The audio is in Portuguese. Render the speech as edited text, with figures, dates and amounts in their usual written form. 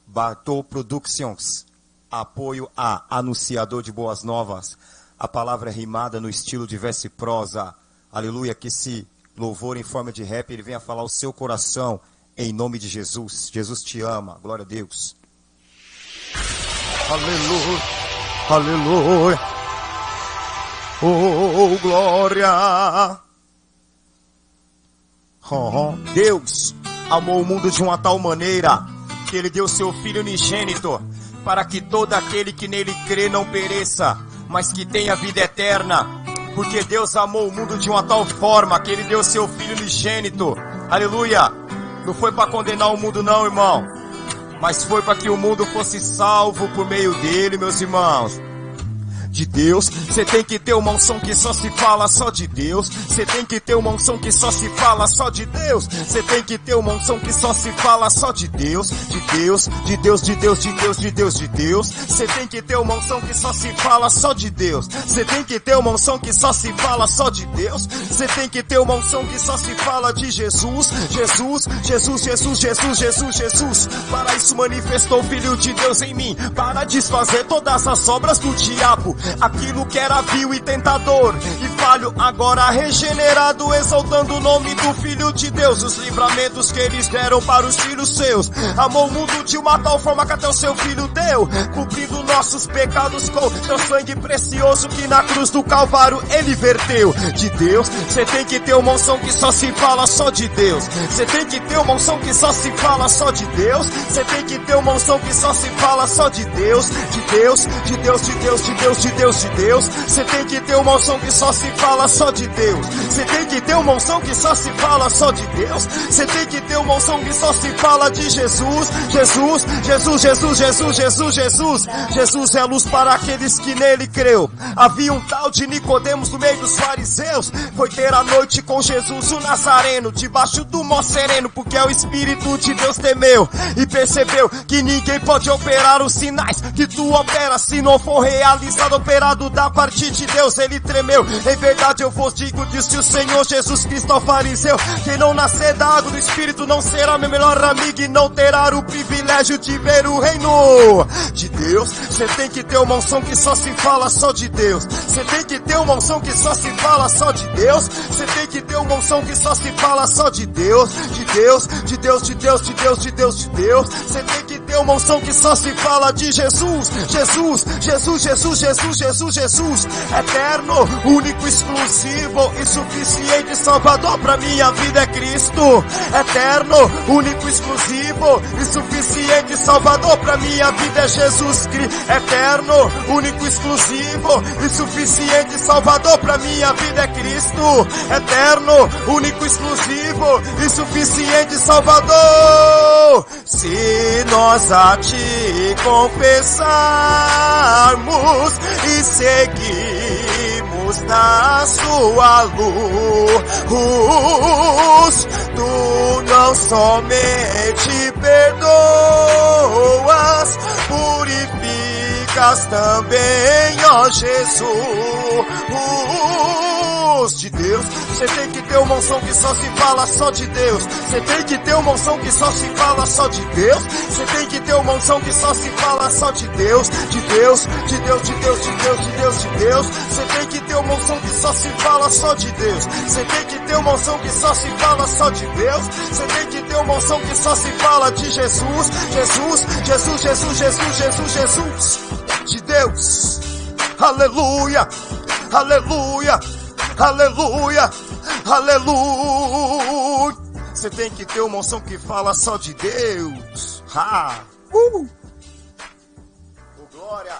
Bartô Productions, apoio a Anunciador de Boas Novas. A palavra é rimada no estilo de verso e prosa. Aleluia, que esse louvor em forma de rap, ele venha falar o seu coração, em nome de Jesus. Jesus te ama, glória a Deus. Aleluia, aleluia, oh glória. Deus amou o mundo de uma tal maneira que ele deu seu Filho unigênito, para que todo aquele que nele crê não pereça, mas que tenha vida eterna. Porque Deus amou o mundo de uma tal forma que ele deu seu Filho unigênito. Aleluia. Não foi para condenar o mundo não, irmão, mas foi para que o mundo fosse salvo por meio dele, meus irmãos. De Deus, você tem que ter uma unção que só se fala só de Deus. Você tem que ter uma unção que só se fala só de Deus. Você tem que ter uma unção que só se fala só de Deus. De Deus, de Deus, de Deus, de Deus, de Deus, de Deus. Você tem que ter uma unção que só se fala só de Deus. Você tem que ter uma unção que só se fala só de Deus. Você tem que ter uma unção que só se fala de Jesus. Jesus, Jesus, Jesus, Jesus, Jesus, Jesus. Para isso manifestou o Filho de Deus em mim, para desfazer todas as obras do diabo. Aquilo que era vil e tentador e falho, agora regenerado, exaltando o nome do Filho de Deus. Os livramentos que eles deram para os filhos seus. Amou o mundo de uma tal forma que até o seu Filho deu, cobrindo nossos pecados com seu sangue precioso que na cruz do Calvário ele verteu. De Deus, você tem que ter uma unção que só se fala só de Deus. Você tem que ter uma unção que só se fala só de Deus. Você tem que ter uma unção que só se fala só de Deus. De Deus, de Deus, de Deus, de Deus, de Deus, de Deus. Você tem que ter uma unção que só se fala só de Deus. Você tem que ter uma unção que só se fala só de Deus. Você tem que ter uma unção que só se fala de Jesus. Jesus, Jesus, Jesus, Jesus, Jesus, Jesus. Jesus é a luz para aqueles que nele creu. Havia um tal de Nicodemos no meio dos fariseus. Foi ter a noite com Jesus o Nazareno, debaixo do mó sereno, porque é o Espírito de Deus temeu e percebeu que ninguém pode operar os sinais que tu operas se não for realizado, operado da parte de Deus. Ele tremeu, em verdade eu vos digo, disse o Senhor Jesus Cristo ao fariseu, quem não nascer da água do Espírito não será meu melhor amigo e não terá o privilégio de ver o reino de Deus. Você tem que ter uma unção que só se fala só de Deus. Você tem que ter uma unção que só se fala só de Deus. Você tem que ter uma unção que só se fala só de Deus. De Deus, de Deus, de Deus, de Deus, de Deus, de Deus. Você tem que ter uma unção que só se fala de Jesus. Jesus, Jesus, Jesus, Jesus, Jesus, Jesus. Eterno, único, exclusivo e suficiente Salvador pra minha vida é Cristo. Eterno, único, exclusivo e suficiente Salvador pra minha vida é Jesus Cristo. Eterno, único, exclusivo e suficiente Salvador pra minha vida é Cristo. Eterno, único, exclusivo e suficiente Salvador. Se nós a ti confessarmos e seguimos na sua luz, tu não somente perdoas, purificas também, ó Jesus. De Deus, você tem que ter uma unção que só se fala só de Deus. Você tem que ter uma unção que só se fala só de Deus. Você tem que ter uma unção que só se fala só de Deus. De Deus, de Deus, de Deus, de Deus, de Deus, de Deus. Você tem que ter uma unção que só se fala só de Deus. Você tem que ter uma unção que só se fala só de Deus. Você tem que ter uma unção que só se fala de Jesus. Jesus, Jesus, Jesus, Jesus, Jesus, Jesus. De Deus. Aleluia, aleluia. Aleluia, aleluia. Você tem que ter uma unção que fala só de Deus. Oh, glória.